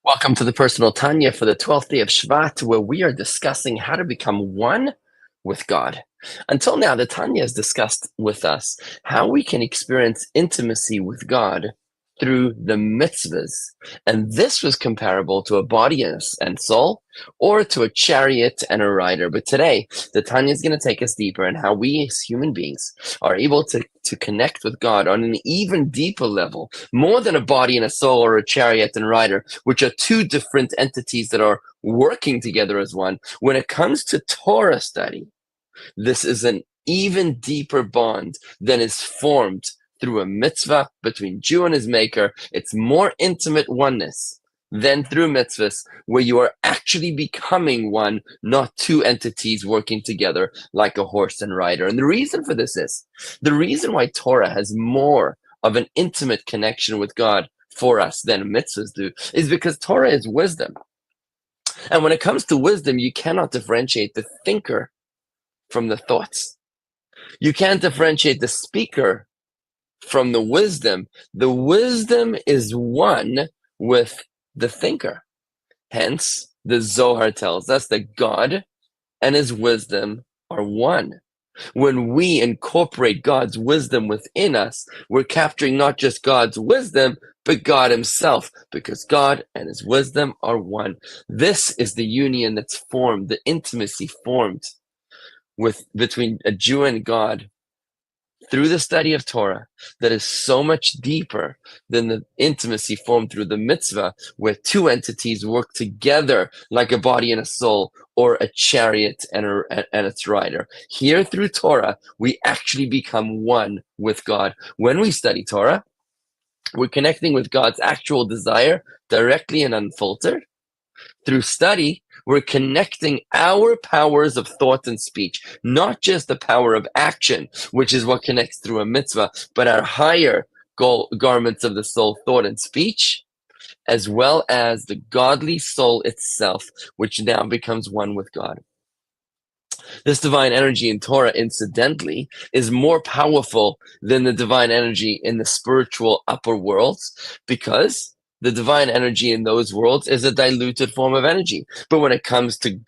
Welcome to the Personal Tanya for the 12th day of Shvat, where we are discussing how to become one with God. Until now, the Tanya has discussed with us how we can experience intimacy with God through the mitzvahs. And this was comparable to a body and soul, or to a chariot and a rider. But today, the Tanya is going to take us deeper in how we as human beings are able to connect with God on an even deeper level, more than a body and a soul or a chariot and rider, which are two different entities that are working together as one. When it comes to Torah study, this is an even deeper bond than is formed through a mitzvah between Jew and his maker. It's more intimate oneness than through mitzvahs, where you are actually becoming one, not two entities working together like a horse and rider. And the reason for this is, the reason why Torah has more of an intimate connection with God for us than mitzvahs do is because Torah is wisdom. And when it comes to wisdom, you cannot differentiate the thinker from the thoughts. You can't differentiate the speaker from the wisdom. The wisdom is one with the thinker. Hence, the Zohar tells us that God and his wisdom are one. When we incorporate God's wisdom within us, we're capturing not just God's wisdom, but God himself, because God and his wisdom are one. This is the union that's formed, the intimacy formed between a Jew and God through the study of Torah, that is so much deeper than the intimacy formed through the mitzvah, where two entities work together like a body and a soul, or a chariot and its rider. Here through Torah, we actually become one with God. When we study Torah, we're connecting with God's actual desire directly and unfiltered. Through study, we're connecting our powers of thought and speech, not just the power of action, which is what connects through a mitzvah, but our higher garments of the soul, thought and speech, as well as the godly soul itself, which now becomes one with God. This divine energy in Torah, incidentally, is more powerful than the divine energy in the spiritual upper worlds, because the divine energy in those worlds is a diluted form of energy. But when it comes to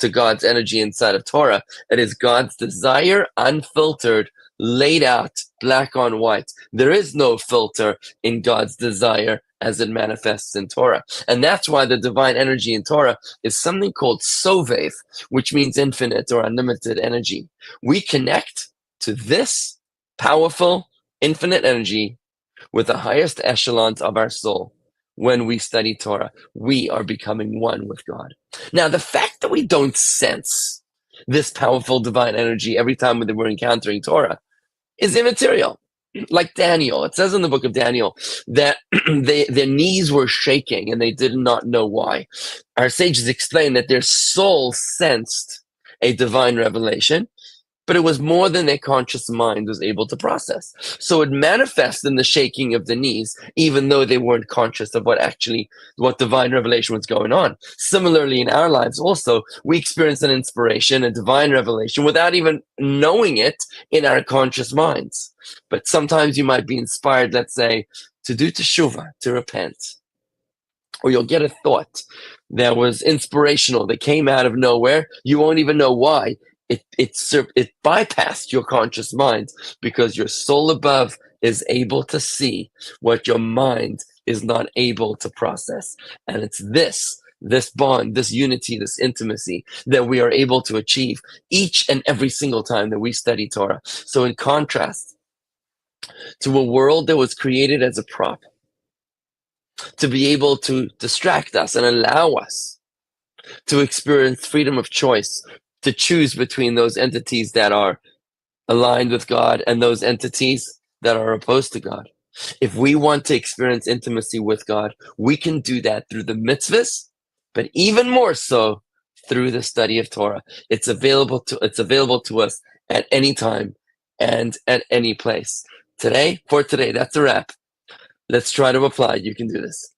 God's energy inside of Torah, it is God's desire, unfiltered, laid out, black on white. There is no filter in God's desire as it manifests in Torah. And that's why the divine energy in Torah is something called sovev, which means infinite or unlimited energy. We connect to this powerful, infinite energy with the highest echelons of our soul. When we study Torah, we are becoming one with God. Now, the fact that we don't sense this powerful divine energy every time that we're encountering Torah is immaterial. Like Daniel, it says in the book of Daniel that their knees were shaking and they did not know why. Our sages explain that their soul sensed a divine revelation, but it was more than their conscious mind was able to process. So it manifests in the shaking of the knees, even though they weren't conscious of what divine revelation was going on. Similarly, in our lives also, we experience an inspiration, a divine revelation, without even knowing it in our conscious minds. But sometimes you might be inspired, let's say, to do teshuvah, to repent. Or you'll get a thought that was inspirational, that came out of nowhere. You won't even know why. It bypassed your conscious mind, because your soul above is able to see what your mind is not able to process. And it's this bond, this unity, this intimacy that we are able to achieve each and every single time that we study Torah. So in contrast to a world that was created as a prop, to be able to distract us and allow us to experience freedom of choice, to choose between those entities that are aligned with God and those entities that are opposed to God. If we want to experience intimacy with God, we can do that through the mitzvahs, but even more so through the study of Torah. It's available to us at any time and at any place. For today, that's a wrap. Let's try to apply. You can do this.